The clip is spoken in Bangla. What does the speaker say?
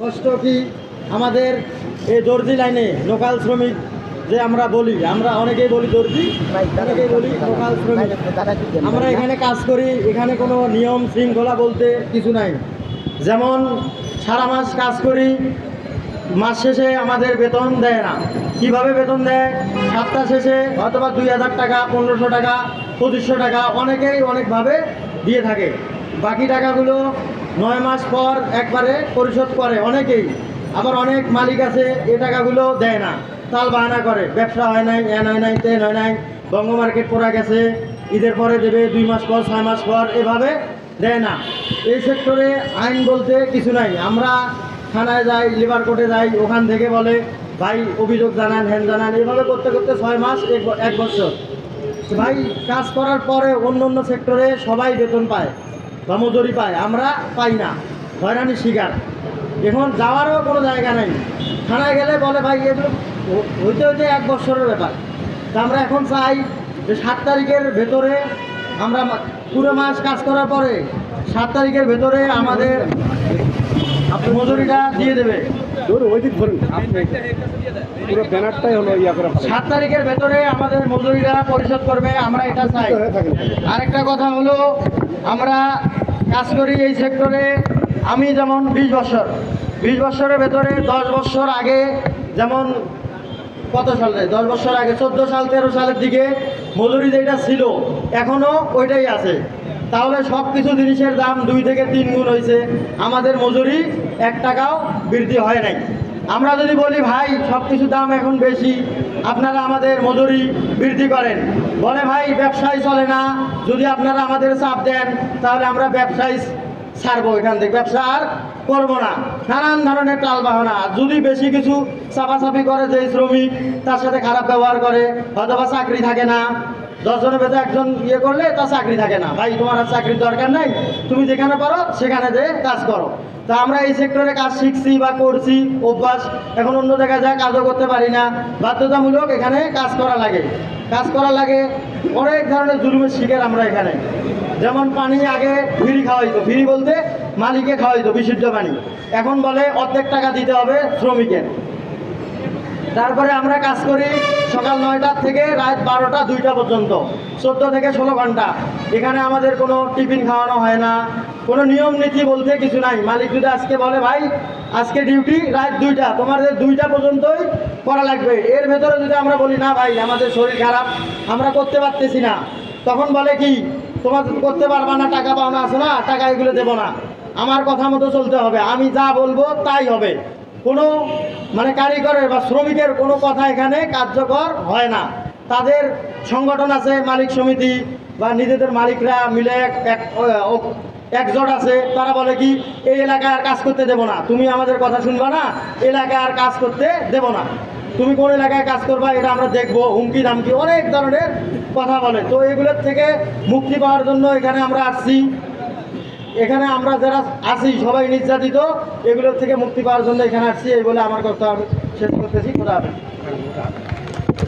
কষ্ট কি আমাদের এই দর্জি লাইনে লোকাল শ্রমিক যে আমরা বলি, আমরা অনেকেই বলি দর্জি, অনেকেই বলি লোকাল শ্রমিক। আমরা এখানে কাজ করি, এখানে কোনো নিয়ম শৃঙ্খলা বলতে কিছু নাই। যেমন সারা মাস কাজ করি, মাস শেষে আমাদের বেতন দেয় না। কিভাবে বেতন দেয়? সপ্তাহ শেষে অথবা 2000 টাকা, 1500 টাকা, 2500 টাকা, অনেকেই অনেকভাবে দিয়ে থাকে। বাকি টাকাগুলো 9 মাস পর একবারে পরিশোধ করে অনেকেই। আবার অনেক মালিক আছে এ টাকাগুলো দেয় না, তাল বাহানা করে, ব্যবসা হয় নাই, এন হয় নাই, তেন হয় নাই, বঙ্গ মার্কেট পড়া গেছে, ঈদের পরে দেবে 2 মাস পর, 6 মাস পর, এভাবে দেয় না। এই সেক্টরে আইন বলতে কিছু নাই। আমরা থানায় যাই, লেবার কোর্টে যাই, ওখান থেকে বলে ভাই অভিযোগ জানান, হ্যান জানান, এভাবে করতে করতে 6 মাস, 1 বছর। ভাই কাজ করার পরে অন্য অন্য সেক্টরে সবাই বেতন পায় বা মজুরি পায়, আমরা পাই না, হয়রানির শিকার। এখন যাওয়ারও কোনো জায়গা নেই। থানায় গেলে বলে ভাই এগুলো হইতে হইতে 1 বছরের ব্যাপার। তা আমরা এখন চাই যে 7 তারিখের ভেতরে, আমরা পুরো মাস কাজ করার পরে 7 তারিখের ভেতরে আমাদের মজুরিটা দিয়ে দেবে। পুরো ব্যানারটাই হলো 7 তারিখের ভেতরে আমাদের মজুরিটা পরিশোধ করবে, আমরা এটা চাই। আরেকটা কথা হলো, আমরা কাজ করি এই সেক্টরে, আমি যেমন 20 বছরের ভেতরে 10 বছর আগে, যেমন কত সালে, 10 বছর আগে 14 সাল 13 সালের দিকে মজুরি যেটা ছিল এখনও ওইটাই আছে। তাহলে সব কিছু জিনিসের দাম 2 থেকে 3 গুণ হয়েছে, আমাদের মজুরি 1 টাকাও বৃদ্ধি হয় নাই। আমরা যদি বলি ভাই সব কিছু দাম এখন বেশি, আপনারা আমাদের মজুরি বৃদ্ধি করেন, বলে ভাই ব্যবসায় চলে না, যদি আপনারা আমাদের চাপ দেন তাহলে আমরা ব্যবসায় ছাড়বো, এখান থেকে ব্যবসা আর করবো না। নানান ধরনের টাল বাহানা। যদি বেশি কিছু চাপাচাপি করে, যে শ্রমিক তার সাথে খারাপ ব্যবহার করে, অথবা চাকরি থাকে না, 10 জনের ভেতরে একজন ইয়ে করলে তার চাকরি থাকে না। ভাই তোমার আর চাকরির দরকার নাই, তুমি যেখানে পারো সেখানে যে কাজ করো। তা আমরা এই সেক্টরে কাজ শিখছি বা করছি, অভ্যাস, এখন অন্য জায়গায় যা কাজও করতে পারি না, বাধ্যতামূলক এখানে কাজ করা লাগে। কাজ করা লাগে, অনেক ধরনের জুলুমের শিকার আমরা এখানে। যেমন পানি আগে ফ্রি খাওয়াইতো, ফ্রি বলতে মালিকে খাওয়াইতো বিশুদ্ধ পানি, এখন বলে অর্ধেক টাকা দিতে হবে শ্রমিকের। তারপরে আমরা কাজ করি সকাল 9টা থেকে রাত 12টা 2টা পর্যন্ত, 14 থেকে 16 ঘন্টা। এখানে আমাদের কোনো টিফিন খাওয়ানো হয় না, কোনো নিয়ম নীতি বলতে কিছু নাই। মালিক যদি আজকে বলে ভাই আজকে ডিউটি রাত 2টা, তোমাদের 2টা পর্যন্তই করা লাগবে, এর ভেতরে যদি আমরা বলি না ভাই আমাদের শরীর খারাপ, আমরা করতে পারতেছি না, তখন বলে কি তোমার করতে পারবা না, টাকা পাওনা আছে না, টাকা এগুলো দেবো না, আমার কথা মতো চলতে হবে, আমি যা বলবো তাই হবে। কোনো মানে কারিগরের বা শ্রমিকের কোনো কথা এখানে কার্যকর হয় না। তাদের সংগঠন আছে, মালিক সমিতি বা নিজেদের মালিকরা মিলে একজোট আছে, তারা বলে কি এই এলাকায় আর কাজ করতে দেবো না, তুমি আমাদের কথা শুনবা না, এলাকায় আর কাজ করতে দেবো না, তুমি কোন এলাকায় কাজ করবা এটা আমরা দেখবো, হুমকি ধামকি অনেক ধরনের কথা বলে। তো এগুলোর থেকে মুক্তি পাওয়ার জন্য এখানে আমরা আসছি। এখানে আমরা যারা আছি সবাই নির্যাতিত, এগুলোর থেকে মুক্তি পাওয়ার জন্য এখানে আসছি। এই বলে আমার কথা আমি শেষ করতেছি। খোদা হাফেজ।